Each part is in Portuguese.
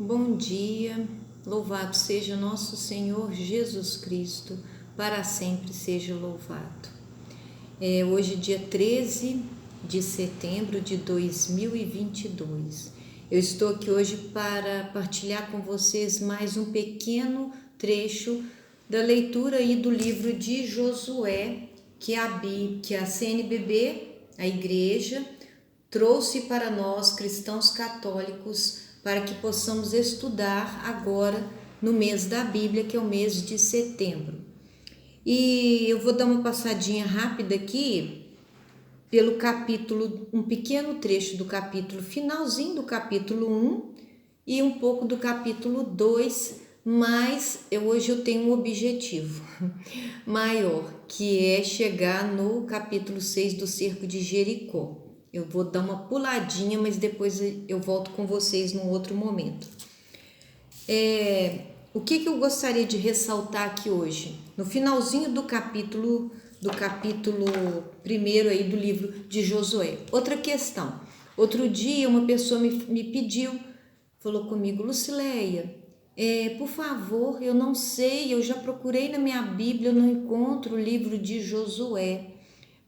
Bom dia, louvado seja nosso Senhor Jesus Cristo, para sempre seja louvado. Hoje, dia 13 de setembro de 2022. Eu estou aqui hoje para partilhar com vocês mais um pequeno trecho da leitura aí do livro de Josué, que a CNBB, a igreja, trouxe para nós, cristãos católicos, para que possamos estudar agora no mês da Bíblia, que é o mês de setembro. E eu vou dar uma passadinha rápida aqui pelo capítulo, um pequeno trecho do capítulo, finalzinho do capítulo 1 e um pouco do capítulo 2, mas hoje eu tenho um objetivo maior, que é chegar no capítulo 6 do cerco de Jericó. Eu vou dar uma puladinha, mas depois eu volto com vocês num outro momento. O que eu gostaria de ressaltar aqui hoje? No finalzinho do capítulo 1 aí do livro de Josué. Outra questão. Outro dia uma pessoa me pediu, falou comigo, Lucileia, por favor, eu não sei, eu já procurei na minha Bíblia, eu não encontro o livro de Josué.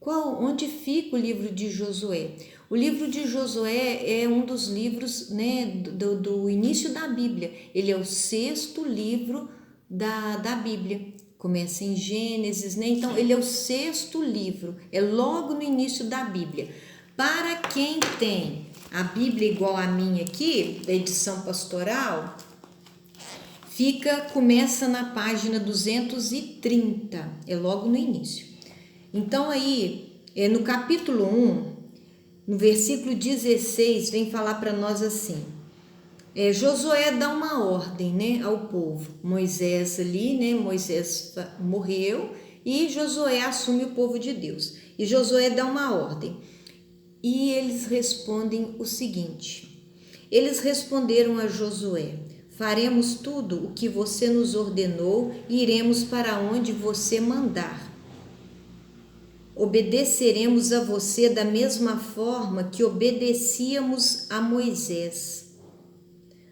Onde fica o livro de Josué? O livro de Josué é um dos livros, né, do início da Bíblia. Ele é o 6º livro da Bíblia. Começa em Gênesis, né? Então ele é o 6º livro, é logo no início da Bíblia. Para quem tem a Bíblia igual a minha aqui, da edição pastoral, começa na página 230, é logo no início. Então aí, no capítulo 1, no versículo 16, vem falar para nós assim, Josué dá uma ordem, né, ao povo. Moisés ali, né, Moisés morreu e Josué assume o povo de Deus. E Josué dá uma ordem. E eles respondem o seguinte, eles responderam a Josué, faremos tudo o que você nos ordenou e iremos para onde você mandar. Obedeceremos a você da mesma forma que obedecíamos a Moisés.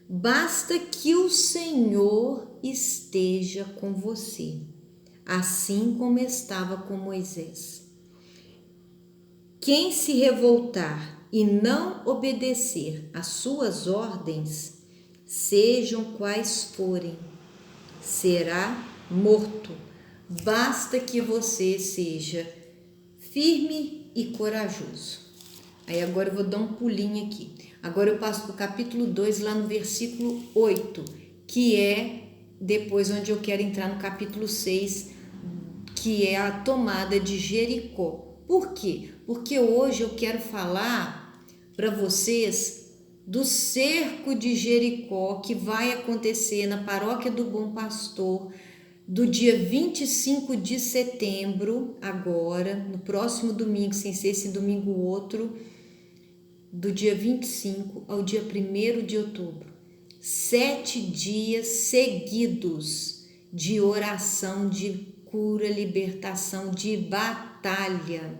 Basta que o Senhor esteja com você, assim como estava com Moisés. Quem se revoltar e não obedecer às suas ordens, sejam quais forem, será morto. Basta que você seja firme e corajoso. Aí agora eu vou dar um pulinho aqui. Agora eu passo para o capítulo 2, lá no versículo 8, que é depois onde eu quero entrar no capítulo 6, que é a tomada de Jericó. Por quê? Porque hoje eu quero falar para vocês do cerco de Jericó, que vai acontecer na paróquia do Bom Pastor, do dia 25 de setembro, agora, no próximo domingo, sem ser esse domingo outro, do dia 25 ao dia 1º de outubro. 7 dias seguidos de oração, de cura, libertação, de batalha.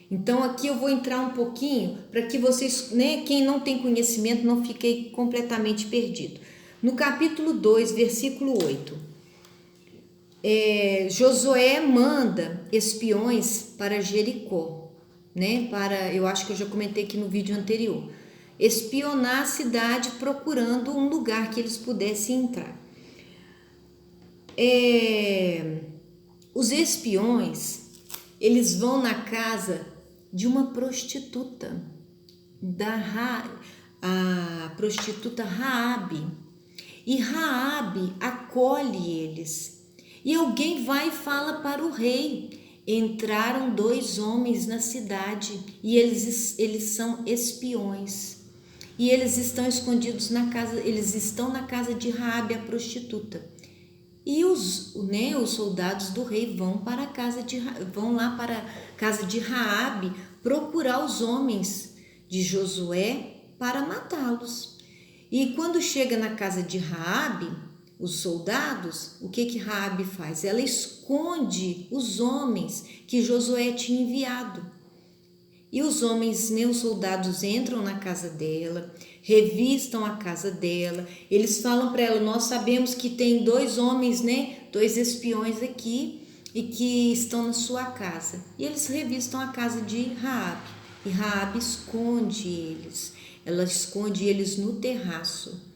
Então aqui eu vou entrar um pouquinho para que vocês, né, quem não tem conhecimento, não fique completamente perdido. No capítulo 2, versículo 8, Josué manda espiões para Jericó, né? Eu acho que eu já comentei aqui no vídeo anterior, espionar a cidade procurando um lugar que eles pudessem entrar. Os espiões, eles vão na casa de uma prostituta, a prostituta Raabe. E Raabe acolhe eles. E alguém vai e fala para o rei, entraram 2 homens na cidade e eles são espiões. E eles estão escondidos na casa, eles estão na casa de Raabe, a prostituta. E os soldados do rei vão lá para a casa de Raabe procurar os homens de Josué para matá-los. E quando chega na casa de Raabe, os soldados, o que Raabe faz? Ela esconde os homens que Josué tinha enviado. E os homens, né, os soldados entram na casa dela, revistam a casa dela. Eles falam para ela: nós sabemos que tem 2 homens, né, 2 espiões aqui e que estão na sua casa. E eles revistam a casa de Raabe. E Raabe esconde eles. Ela esconde eles no terraço.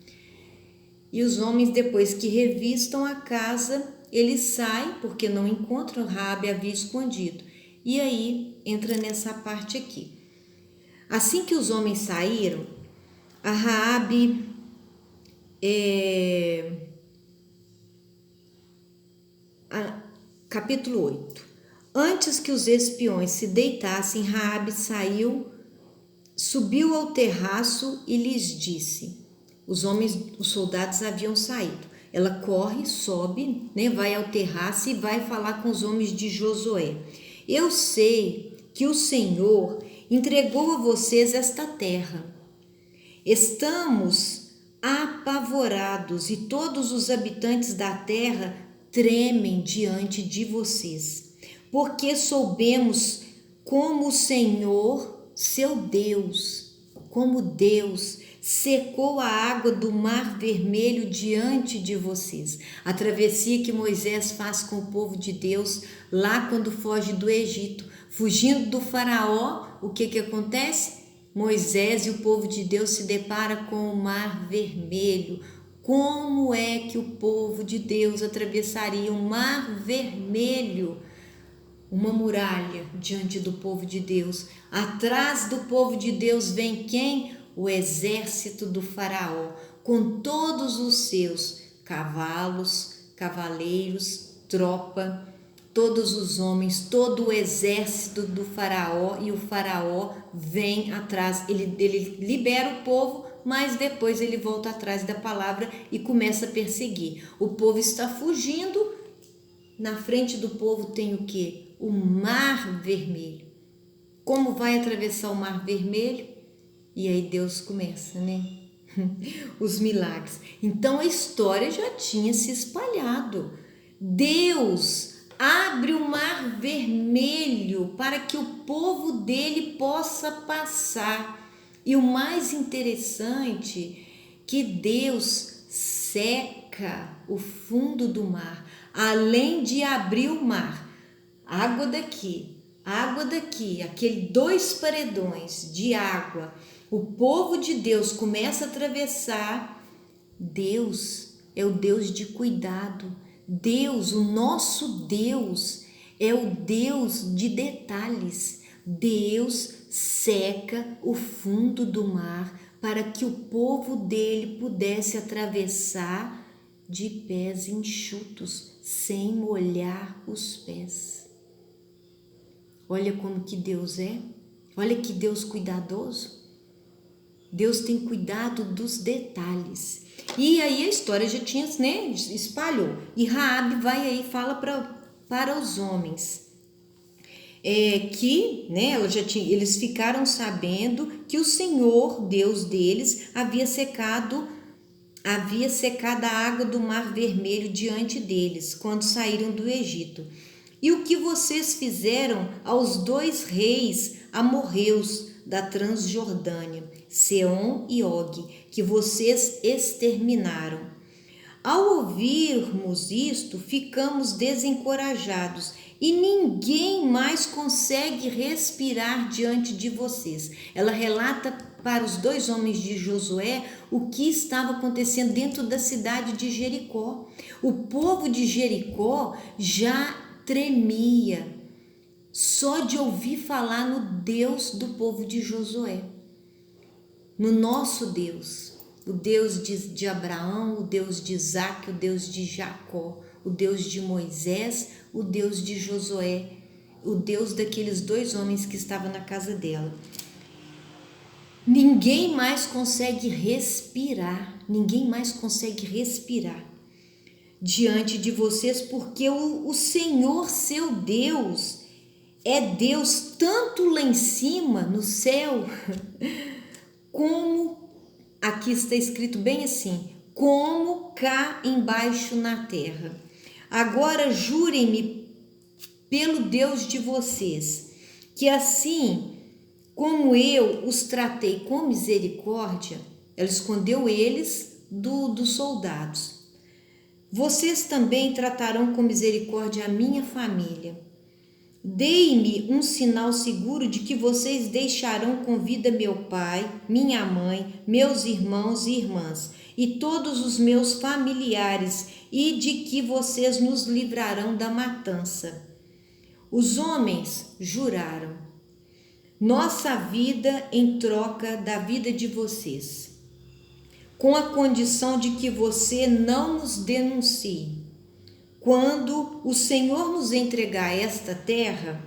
E os homens, depois que revistam a casa, eles saem porque não encontram. Raabe havia escondido. E aí entra nessa parte aqui. Assim que os homens saíram, a Raabe capítulo 8. Antes que os espiões se deitassem, Raabe saiu, subiu ao terraço e lhes disse: os soldados haviam saído. Ela corre, sobe, né, vai ao terraço e vai falar com os homens de Josué. Eu sei que o Senhor entregou a vocês esta terra. Estamos apavorados e todos os habitantes da terra tremem diante de vocês, porque soubemos como o Senhor, seu Deus, como Deus secou a água do Mar Vermelho diante de vocês. A travessia que Moisés faz com o povo de Deus lá quando foge do Egito, fugindo do faraó, o que acontece? Moisés e o povo de Deus se depara com o Mar Vermelho. Como é que o povo de Deus atravessaria o Mar Vermelho? Uma muralha diante do povo de Deus. Atrás do povo de Deus vem quem? O exército do faraó, com todos os seus cavalos, cavaleiros, tropa, todos os homens, todo o exército do faraó, e o faraó vem atrás, ele libera o povo, mas depois ele volta atrás da palavra e começa a perseguir. O povo está fugindo, na frente do povo tem o quê? O Mar Vermelho. Como vai atravessar o Mar Vermelho? E aí Deus começa, né? Os milagres. Então a história já tinha se espalhado. Deus abre o Mar Vermelho para que o povo dele possa passar. E o mais interessante, que Deus seca o fundo do mar, além de abrir o mar, água daqui, aqueles 2 paredões de água. O povo de Deus começa a atravessar. Deus é o Deus de cuidado. Deus, o nosso Deus, é o Deus de detalhes. Deus seca o fundo do mar para que o povo dele pudesse atravessar de pés enxutos, sem molhar os pés. Olha como que Deus é. Olha que Deus cuidadoso. Deus tem cuidado dos detalhes. E aí a história já tinha, né, espalhou. E Raabe vai aí e fala para os homens que, né, eles ficaram sabendo que o Senhor, Deus deles, havia secado a água do Mar Vermelho diante deles, quando saíram do Egito. E o que vocês fizeram aos 2 reis amorreus da Transjordânia, Seom e Og, que vocês exterminaram. Ao ouvirmos isto, ficamos desencorajados e ninguém mais consegue respirar diante de vocês. Ela relata para os 2 homens de Josué o que estava acontecendo dentro da cidade de Jericó. O povo de Jericó já tremia só de ouvir falar no Deus do povo de Josué, no nosso Deus, o Deus de Abraão, o Deus de Isaac, o Deus de Jacó, o Deus de Moisés, o Deus de Josué, o Deus daqueles 2 homens que estavam na casa dela. Ninguém mais consegue respirar diante de vocês, porque o Senhor, seu Deus, é Deus tanto lá em cima, no céu, como, aqui está escrito bem assim, como cá embaixo na terra. Agora jurem-me pelo Deus de vocês, que assim como eu os tratei com misericórdia, ela escondeu eles dos soldados. Vocês também tratarão com misericórdia a minha família. Dei-me um sinal seguro de que vocês deixarão com vida meu pai, minha mãe, meus irmãos e irmãs e todos os meus familiares, e de que vocês nos livrarão da matança. Os homens juraram: nossa vida em troca da vida de vocês, com a condição de que você não nos denuncie. Quando o Senhor nos entregar esta terra,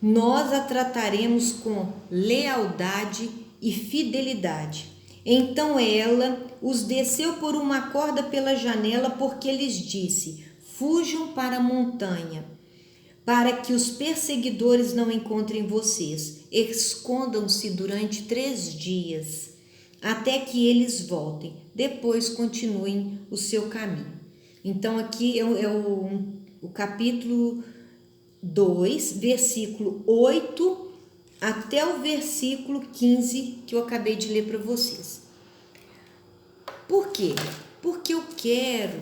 nós a trataremos com lealdade e fidelidade. Então ela os desceu por uma corda pela janela, porque lhes disse: fujam para a montanha, para que os perseguidores não encontrem vocês. Escondam-se durante 3 dias, até que eles voltem. Depois continuem o seu caminho. Então aqui é o capítulo 2, versículo 8 até o versículo 15 que eu acabei de ler para vocês. Por quê? Porque eu quero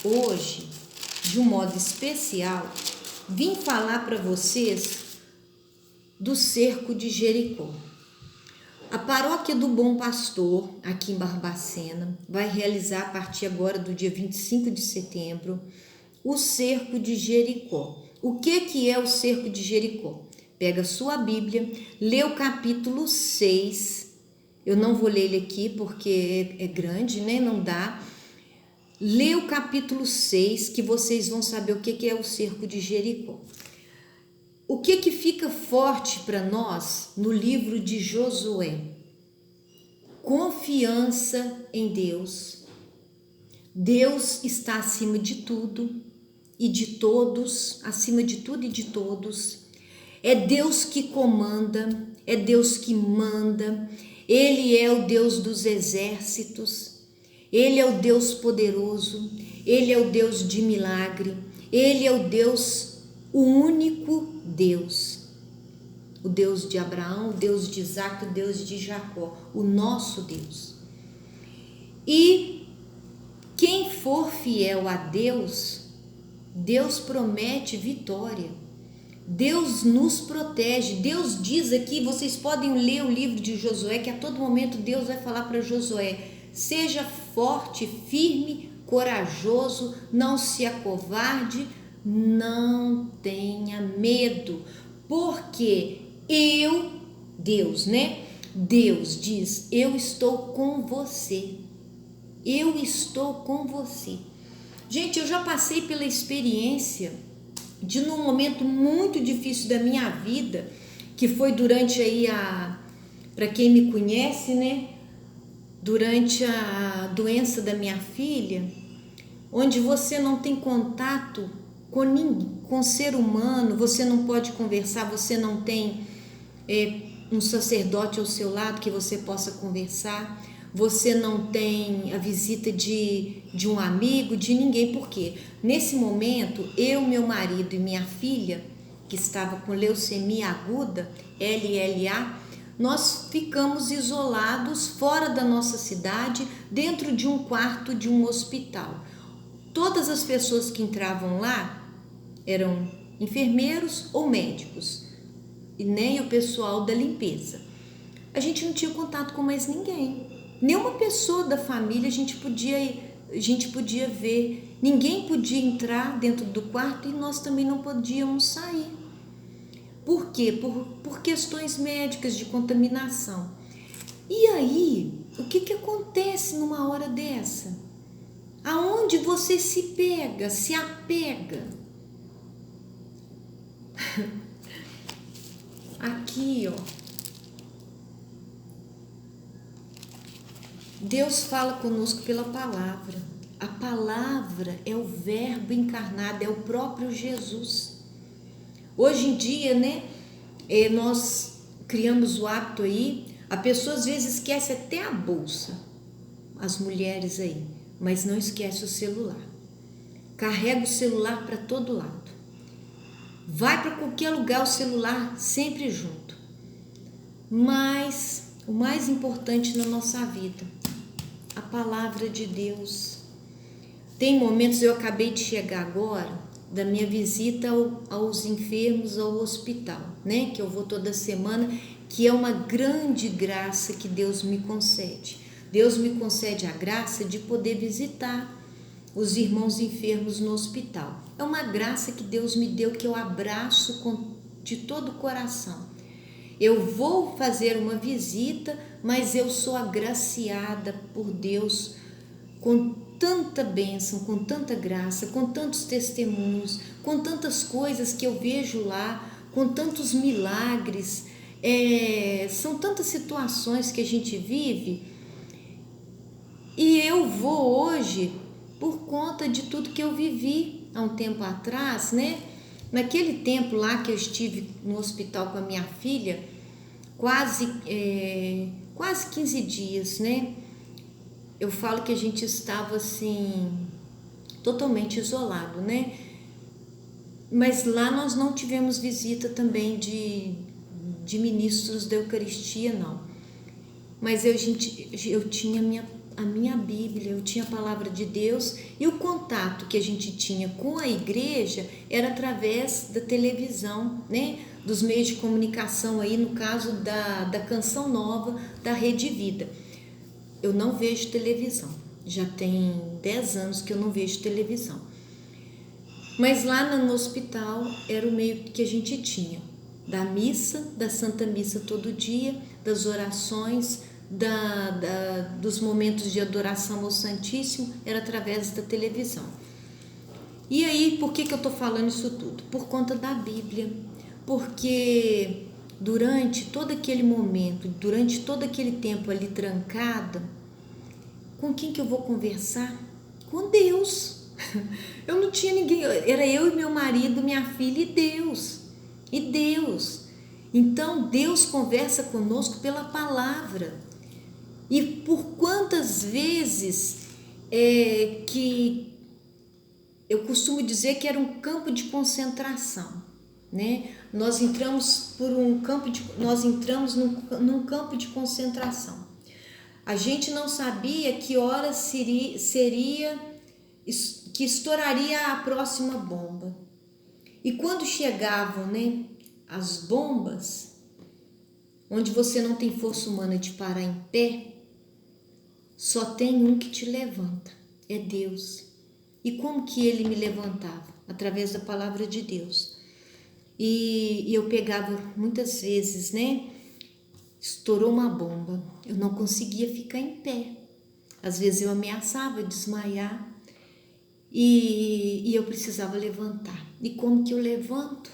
hoje, de um modo especial, vim falar para vocês do cerco de Jericó. A paróquia do Bom Pastor, aqui em Barbacena, vai realizar a partir agora do dia 25 de setembro o cerco de Jericó. O que é o cerco de Jericó? Pega a sua Bíblia, lê o capítulo 6. Eu não vou ler ele aqui porque é grande, né? Não dá. Lê o capítulo 6 que vocês vão saber o que é o cerco de Jericó. O que fica forte para nós no livro de Josué? Confiança em Deus. Deus está acima de tudo e de todos, acima de tudo e de todos. É Deus que comanda, é Deus que manda. Ele é o Deus dos exércitos. Ele é o Deus poderoso. Ele é o Deus de milagre. Ele é o Deus, o único Deus, o Deus de Abraão, o Deus de Isaac, o Deus de Jacó, o nosso Deus. E quem for fiel a Deus, Deus promete vitória. Deus nos protege. Deus diz aqui, vocês podem ler o livro de Josué, que a todo momento Deus vai falar para Josué: seja forte, firme, corajoso, não se acovarde, não tenha medo, porque eu, Deus, né? Deus diz: eu estou com você. Eu estou com você. Gente, eu já passei pela experiência de, num momento muito difícil da minha vida, que foi durante aí para quem me conhece, né? Durante a doença da minha filha, onde você não tem contato com ninguém, com ser humano, você não pode conversar, você não tem um sacerdote ao seu lado que você possa conversar, você não tem a visita de um amigo, de ninguém. Por quê? Nesse momento, eu, meu marido e minha filha, que estava com leucemia aguda, LLA, nós ficamos isolados fora da nossa cidade, dentro de um quarto de um hospital. Todas as pessoas que entravam lá eram enfermeiros ou médicos, e nem o pessoal da limpeza. A gente não tinha contato com mais ninguém. Nenhuma pessoa da família a gente podia ver. Ninguém podia entrar dentro do quarto e nós também não podíamos sair. Por quê? Por questões médicas de contaminação. E aí, o que acontece numa hora dessa? Aonde você se apega? Aqui, ó. Deus fala conosco pela palavra. A palavra é o verbo encarnado, é o próprio Jesus. Hoje em dia, né, nós criamos o hábito aí, a pessoa às vezes esquece até a bolsa, as mulheres aí, mas não esquece o celular. Carrega o celular para todo lado. Vai para qualquer lugar, o celular sempre junto. Mas o mais importante na nossa vida, a palavra de Deus. Tem momentos, eu acabei de chegar agora da minha visita aos enfermos ao hospital, né? Que eu vou toda semana, que é uma grande graça que Deus me concede. Deus me concede a graça de poder visitar os irmãos enfermos no hospital. É uma graça que Deus me deu, que eu abraço de todo o coração. Eu vou fazer uma visita, mas eu sou agraciada por Deus com tanta bênção, com tanta graça, com tantos testemunhos, com tantas coisas que eu vejo lá, com tantos milagres. São tantas situações que a gente vive, e eu vou hoje por conta de tudo que eu vivi há um tempo atrás, né? Naquele tempo lá que eu estive no hospital com a minha filha, quase 15 dias, né? Eu falo que a gente estava assim, totalmente isolado, né? Mas lá nós não tivemos visita também de ministros da Eucaristia, não. Mas eu tinha a minha Bíblia, eu tinha a palavra de Deus, e o contato que a gente tinha com a igreja era através da televisão, né? Dos meios de comunicação aí, no caso da Canção Nova, da Rede Vida. Eu não vejo televisão, já tem 10 anos que eu não vejo televisão. Mas lá no hospital era o meio que a gente tinha, da missa, da Santa Missa todo dia, das orações, dos momentos de adoração ao Santíssimo, era através da televisão. E aí, por que eu estou falando isso tudo? Por conta da Bíblia, porque durante todo aquele momento, durante todo aquele tempo ali trancada, com quem que eu vou conversar? Com Deus. Eu não tinha ninguém, era eu e meu marido, minha filha e Deus. E Deus. Então Deus conversa conosco pela palavra. E por quantas vezes que eu costumo dizer que era um campo de concentração, né? Nós entramos num campo de concentração. A gente não sabia que hora seria que estouraria a próxima bomba. E quando chegavam, né, as bombas, onde você não tem força humana de parar em pé, só tem um que te levanta, é Deus. E como que ele me levantava? Através da palavra de Deus. E eu pegava muitas vezes, né? Estourou uma bomba, eu não conseguia ficar em pé. Às vezes eu ameaçava desmaiar e eu precisava levantar. E como que eu levanto?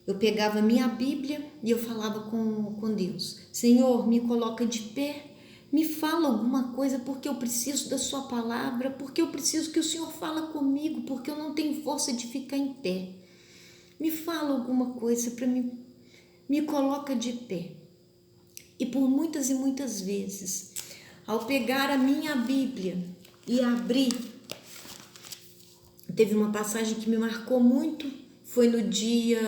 Eu pegava a minha Bíblia e eu falava com Deus: Senhor, me coloca de pé, me fala alguma coisa, porque eu preciso da sua palavra, porque eu preciso que o Senhor fala comigo, porque eu não tenho força de ficar em pé. Me fala alguma coisa para mim, me coloca de pé. E por muitas e muitas vezes, ao pegar a minha Bíblia e abrir, teve uma passagem que me marcou muito, foi no dia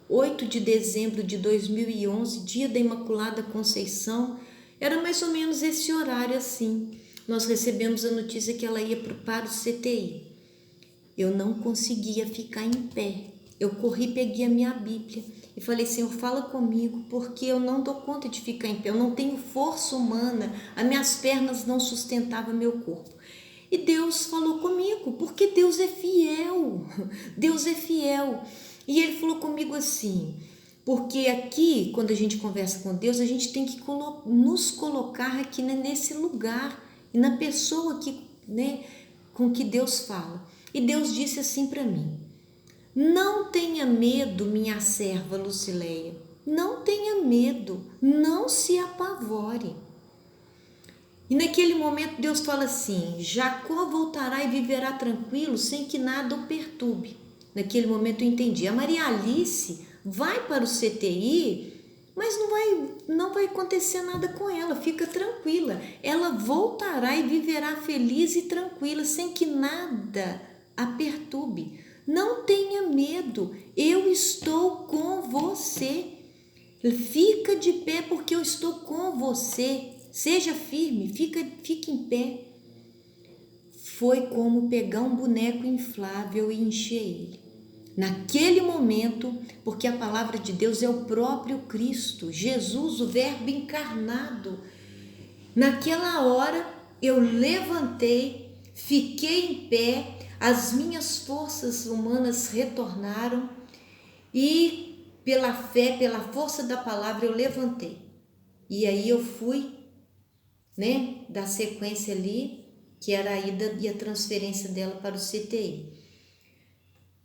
8 de dezembro de 2011, dia da Imaculada Conceição. Era mais ou menos esse horário assim. Nós recebemos a notícia que ela ia para o CTI. Eu não conseguia ficar em pé. Eu corri, peguei a minha Bíblia e falei: Senhor, fala comigo, porque eu não dou conta de ficar em pé. Eu não tenho força humana, as minhas pernas não sustentavam meu corpo. E Deus falou comigo, porque Deus é fiel. Deus é fiel. E Ele falou comigo assim: porque aqui, quando a gente conversa com Deus, a gente tem que nos colocar aqui, né, nesse lugar, e na pessoa que, né, com que Deus fala. E Deus disse assim para mim: não tenha medo, minha serva Lucileia, não tenha medo, não se apavore. E naquele momento Deus fala assim: Jacó voltará e viverá tranquilo, sem que nada o perturbe. Naquele momento eu entendi. A Maria Alice vai para o CTI, mas não vai acontecer nada com ela, fica tranquila. Ela voltará e viverá feliz e tranquila, sem que nada a perturbe. Não tenha medo, eu estou com você. Fica de pé porque eu estou com você. Seja firme, fique em pé. Foi como pegar um boneco inflável e encher ele. Naquele momento, porque a palavra de Deus é o próprio Cristo, Jesus, o Verbo encarnado. Naquela hora eu levantei, fiquei em pé, as minhas forças humanas retornaram e pela fé, pela força da palavra eu levantei. E aí eu fui, da sequência ali, que era a ida e a transferência dela para o CTI.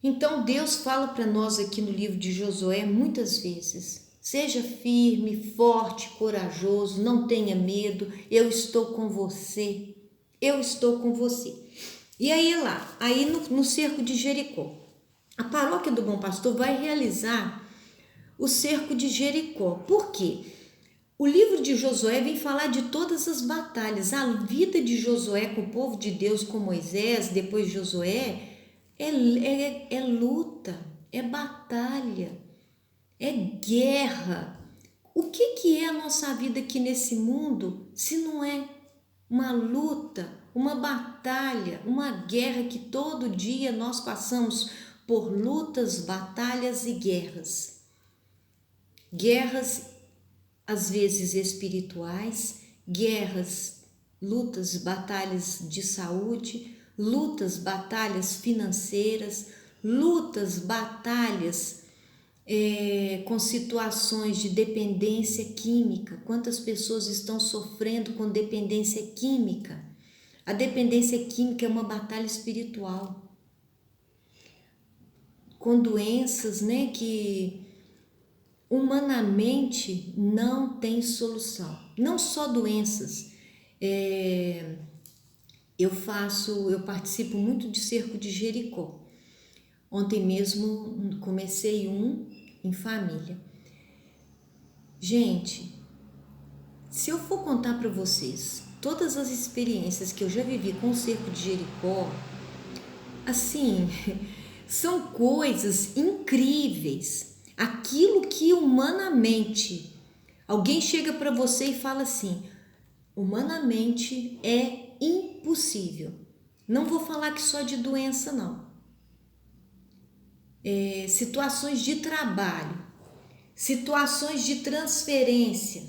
Então Deus fala para nós aqui no livro de Josué muitas vezes: seja firme, forte, corajoso, não tenha medo, eu estou com você, eu estou com você. E aí no cerco de Jericó, a paróquia do Bom Pastor vai realizar o cerco de Jericó. Por quê? O livro de Josué vem falar de todas as batalhas. A vida de Josué com o povo de Deus, com Moisés, depois de Josué, é luta, é batalha, é guerra. O que é a nossa vida aqui nesse mundo se não é uma luta, uma batalha, uma guerra que todo dia nós passamos por lutas, batalhas e guerras. Guerras às vezes espirituais, guerras, lutas, batalhas de saúde, lutas, batalhas financeiras, lutas, batalhas com situações de dependência química. Quantas pessoas estão sofrendo com dependência química? A dependência química é uma batalha espiritual. Com doenças, que humanamente não tem solução. Não só doenças. Eu participo muito de cerco de Jericó. Ontem mesmo comecei em família. Gente, se eu for contar para vocês todas as experiências que eu já vivi com o cerco de Jericó, assim, são coisas incríveis. Aquilo que humanamente, alguém chega para você e fala assim, humanamente é impossível. Não vou falar que só de doença, não. Situações de trabalho, situações de transferência.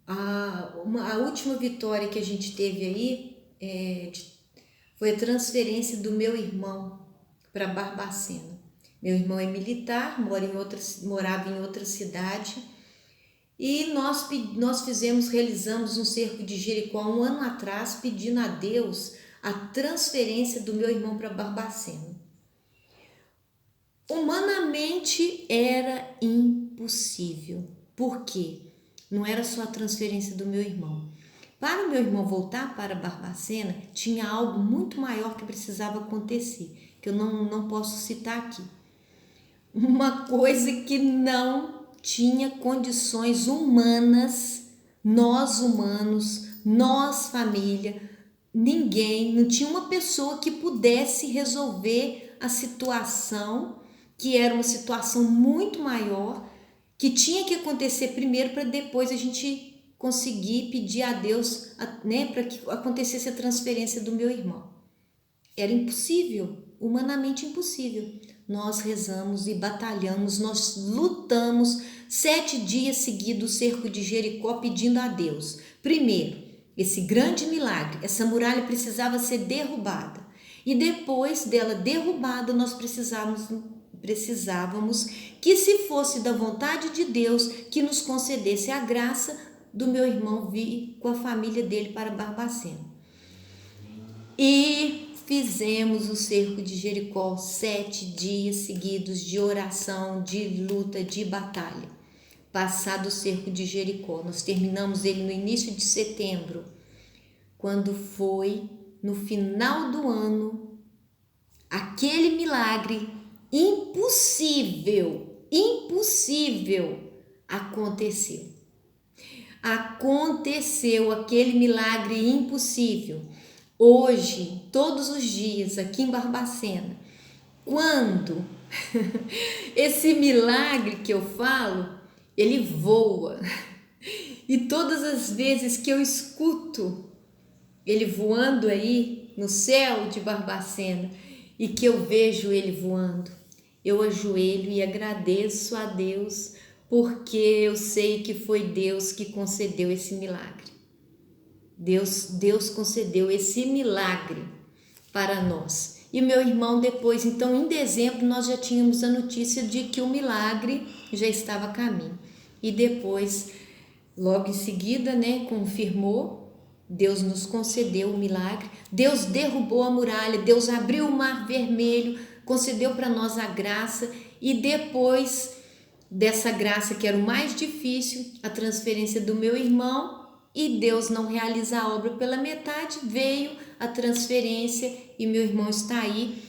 A última vitória que a gente teve aí foi a transferência do meu irmão para Barbacena. Meu irmão é militar, morava em outra cidade e nós realizamos um cerco de Jericó 1 ano atrás, pedindo a Deus a transferência do meu irmão para Barbacena. Humanamente era impossível. Por quê? Não era só a transferência do meu irmão. Para o meu irmão voltar para Barbacena, tinha algo muito maior que precisava acontecer, que eu não posso citar aqui. Uma coisa que não tinha condições humanas, nós humanos, nós família, ninguém, não tinha uma pessoa que pudesse resolver a situação, que era uma situação muito maior, que tinha que acontecer primeiro para depois a gente conseguir pedir a Deus, para que acontecesse a transferência do meu irmão. Era impossível, humanamente impossível. Nós rezamos e batalhamos, nós lutamos 7 dias seguidos o cerco de Jericó pedindo a Deus. Primeiro, esse grande milagre, essa muralha precisava ser derrubada. E depois dela derrubada, nós precisávamos que, se fosse da vontade de Deus, que nos concedesse a graça do meu irmão vir com a família dele para Barbacena. E fizemos o cerco de Jericó 7 dias seguidos de oração, de luta, de batalha. Passado o cerco de Jericó, nós terminamos ele no início de setembro, quando foi no final do ano, aquele milagre impossível aconteceu. Aconteceu aquele milagre impossível. Hoje, todos os dias, aqui em Barbacena, quando Esse milagre que eu falo, ele voa. E todas as vezes que eu escuto ele voando aí no céu de Barbacena e que eu vejo ele voando, eu ajoelho e agradeço a Deus, porque eu sei que foi Deus que concedeu esse milagre. Deus concedeu esse milagre para nós. E meu irmão depois, então em dezembro nós já tínhamos a notícia de que o milagre já estava a caminho. E depois, logo em seguida, confirmou, Deus nos concedeu o milagre, Deus derrubou a muralha, Deus abriu o mar vermelho, concedeu para nós a graça e depois dessa graça que era o mais difícil, a transferência do meu irmão, e Deus não realiza a obra pela metade, veio a transferência e meu irmão está aí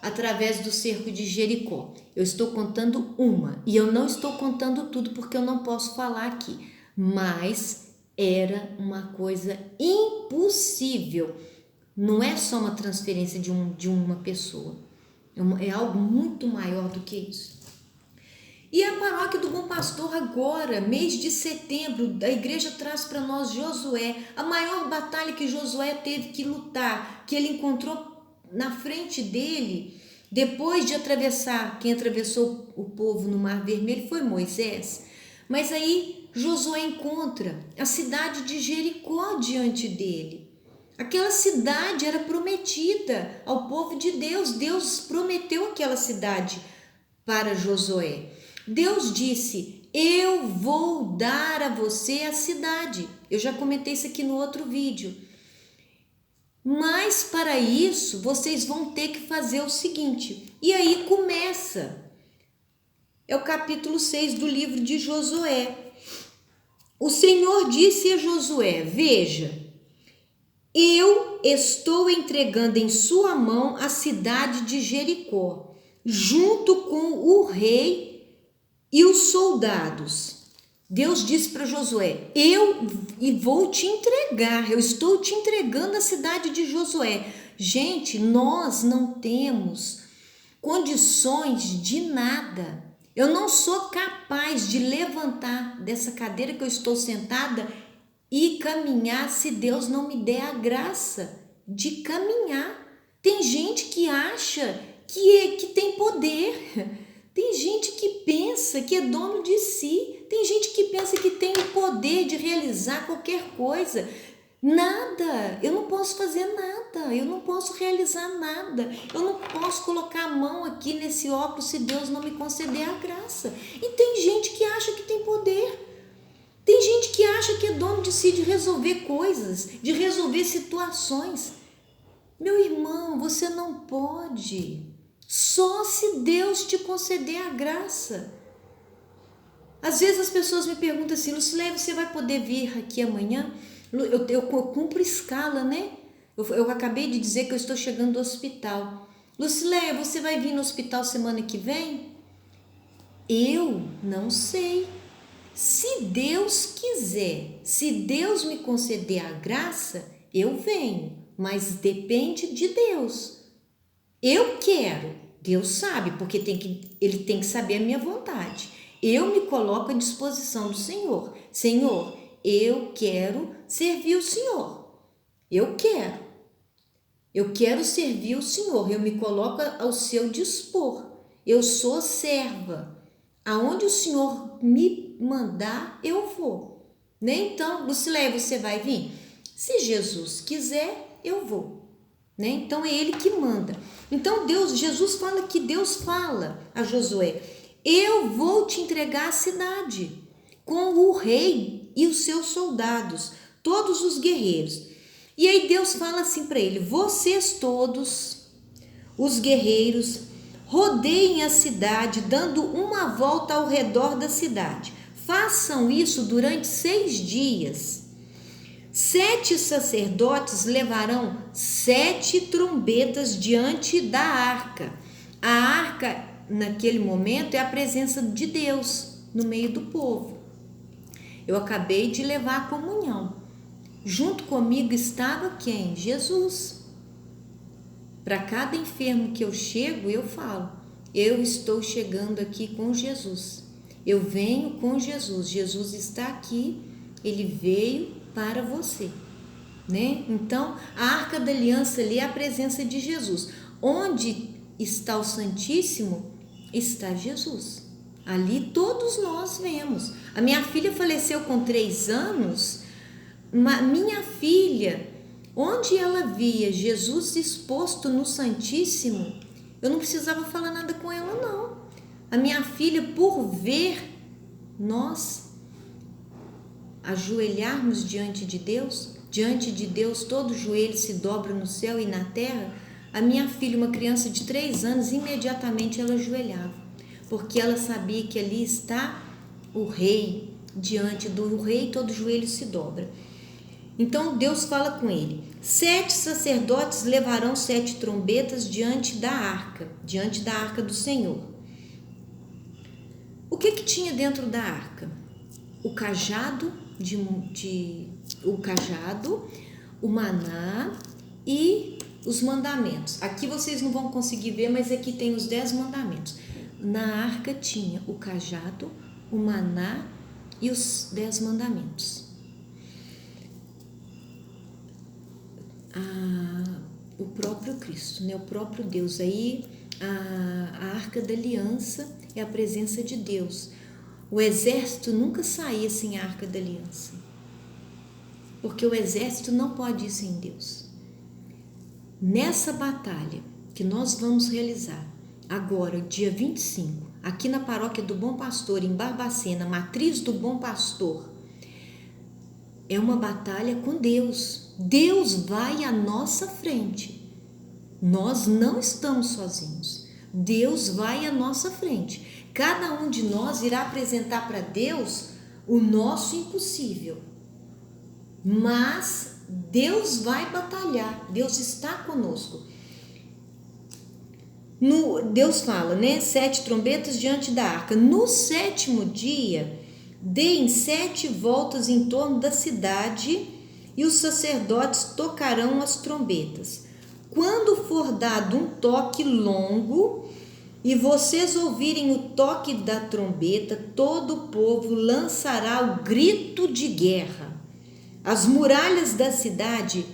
através do cerco de Jericó. Eu estou contando uma e eu não estou contando tudo porque eu não posso falar aqui, mas era uma coisa impossível. Não é só uma transferência de uma pessoa, é algo muito maior do que isso. E a paróquia do Bom Pastor agora, mês de setembro, a igreja traz para nós Josué, a maior batalha que Josué teve que lutar, que ele encontrou na frente dele, depois de atravessar, quem atravessou o povo no Mar Vermelho foi Moisés, mas aí Josué encontra a cidade de Jericó diante dele. Aquela cidade era prometida ao povo de Deus, Deus prometeu aquela cidade para Josué. Deus disse, eu vou dar a você a cidade. Eu já comentei isso aqui no outro vídeo. Mas para isso, vocês vão ter que fazer o seguinte. E aí começa. É o capítulo 6 do livro de Josué. O Senhor disse a Josué, veja, eu estou entregando em sua mão a cidade de Jericó, junto com o rei e os soldados. Deus disse para Josué, eu vou te entregar, eu estou te entregando a cidade de Josué. Gente, nós não temos condições de nada. Eu não sou capaz de levantar dessa cadeira que eu estou sentada e caminhar se Deus não me der a graça de caminhar. Tem gente que acha que tem poder. Tem gente que pensa que é dono de si, tem gente que pensa que tem o poder de realizar qualquer coisa. Nada, eu não posso fazer nada, eu não posso realizar nada, eu não posso colocar a mão aqui nesse óculos se Deus não me conceder a graça. E tem gente que acha que tem poder, tem gente que acha que é dono de si, de resolver coisas, de resolver situações. Meu irmão, você não pode. Só se Deus te conceder a graça. Às vezes as pessoas me perguntam assim, Lucilene, você vai poder vir aqui amanhã? Eu cumpro escala, né? Eu acabei de dizer que eu estou chegando do hospital. Lucilene, você vai vir no hospital semana que vem? Eu não sei. Se Deus quiser, se Deus me conceder a graça, eu venho, mas depende de Deus. Eu quero, Deus sabe, porque Ele tem que saber a minha vontade. Eu me coloco à disposição do Senhor. Senhor, eu quero servir o Senhor. Eu quero servir o Senhor. Eu me coloco ao seu dispor. Eu sou serva. Aonde o Senhor me mandar, eu vou. Então, Lucilene, você vai vir? Se Jesus quiser, eu vou. Então é ele que manda. Então Jesus fala que Deus fala a Josué, eu vou te entregar a cidade com o rei e os seus soldados, todos os guerreiros. E aí Deus fala assim para ele, vocês todos, os guerreiros, rodeiem a cidade dando uma volta ao redor da cidade. Façam isso durante 6 dias. 7 sacerdotes levarão 7 trombetas diante da arca. A arca, naquele momento, é a presença de Deus no meio do povo. Eu acabei de levar a comunhão. Junto comigo estava quem? Jesus. Para cada enfermo que eu chego, eu falo, eu estou chegando aqui com Jesus. Eu venho com Jesus. Jesus está aqui, ele veio para você, né? Então, a Arca da Aliança ali é a presença de Jesus. Onde está o Santíssimo, está Jesus. Ali todos nós vemos. A minha filha faleceu com 3 anos. Minha filha, onde ela via Jesus exposto no Santíssimo, eu não precisava falar nada com ela, não. A minha filha, por ver nós ajoelharmos diante de Deus todo joelho se dobra no céu e na terra, a minha filha, uma criança de 3 anos, imediatamente ela ajoelhava, porque ela sabia que ali está o rei, diante do rei todo joelho se dobra. Então Deus fala com ele: 7 sacerdotes levarão 7 trombetas diante da arca do Senhor. O que tinha dentro da arca? O cajado, o maná e os mandamentos. Aqui vocês não vão conseguir ver, mas aqui tem os 10 mandamentos. Na arca tinha o cajado, o maná e os 10 mandamentos. O próprio Cristo, né? O próprio Deus. Aí a Arca da Aliança é a presença de Deus. O exército nunca saía sem a Arca da Aliança, porque o exército não pode ir sem Deus. Nessa batalha que nós vamos realizar agora, dia 25, aqui na Paróquia do Bom Pastor, em Barbacena, matriz do Bom Pastor, é uma batalha com Deus. Deus vai à nossa frente. Nós não estamos sozinhos. Deus vai à nossa frente. Cada um de nós irá apresentar para Deus o nosso impossível. Mas Deus vai batalhar. Deus está conosco. Deus fala, né? 7 trombetas diante da arca. No 7º dia, deem 7 voltas em torno da cidade e os sacerdotes tocarão as trombetas. Quando for dado um toque longo e vocês ouvirem o toque da trombeta, todo o povo lançará o grito de guerra. As muralhas da cidade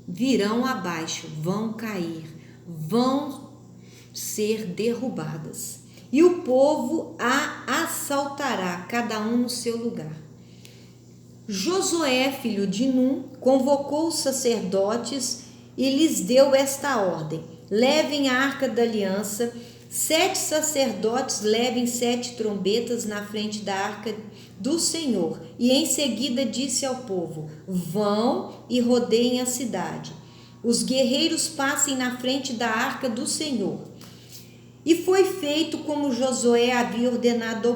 virão abaixo, vão cair, vão ser derrubadas. E o povo a assaltará, cada um no seu lugar. Josué, filho de Num, convocou os sacerdotes e lhes deu esta ordem: levem a Arca da Aliança, 7 sacerdotes levem 7 trombetas na frente da Arca do Senhor. E em seguida disse ao povo: vão e rodeiem a cidade. Os guerreiros passem na frente da Arca do Senhor. E foi feito como Josué havia ordenado ao